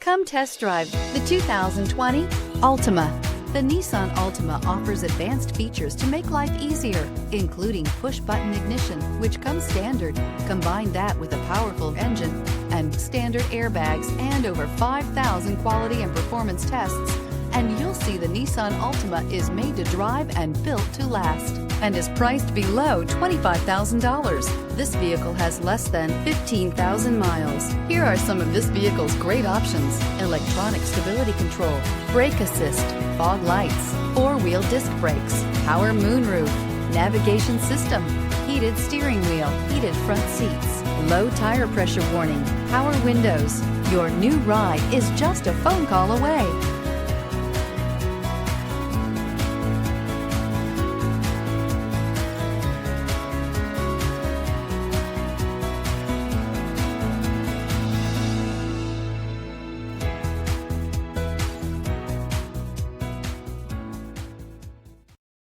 Come test drive the 2020 Altima. The Nissan Altima offers advanced features to make life easier, including push-button ignition, which comes standard. Combine that with a powerful engine and standard airbags and over 5,000 quality and performance tests, and you'll see the Nissan Altima is made to drive and built to last, and is priced below $25,000. This vehicle has less than 15,000 miles. Here are some of this vehicle's great options: electronic stability control, brake assist, fog lights, four-wheel disc brakes, power moonroof, navigation system, heated steering wheel, heated front seats, low tire pressure warning, power windows. Your new ride is just a phone call away.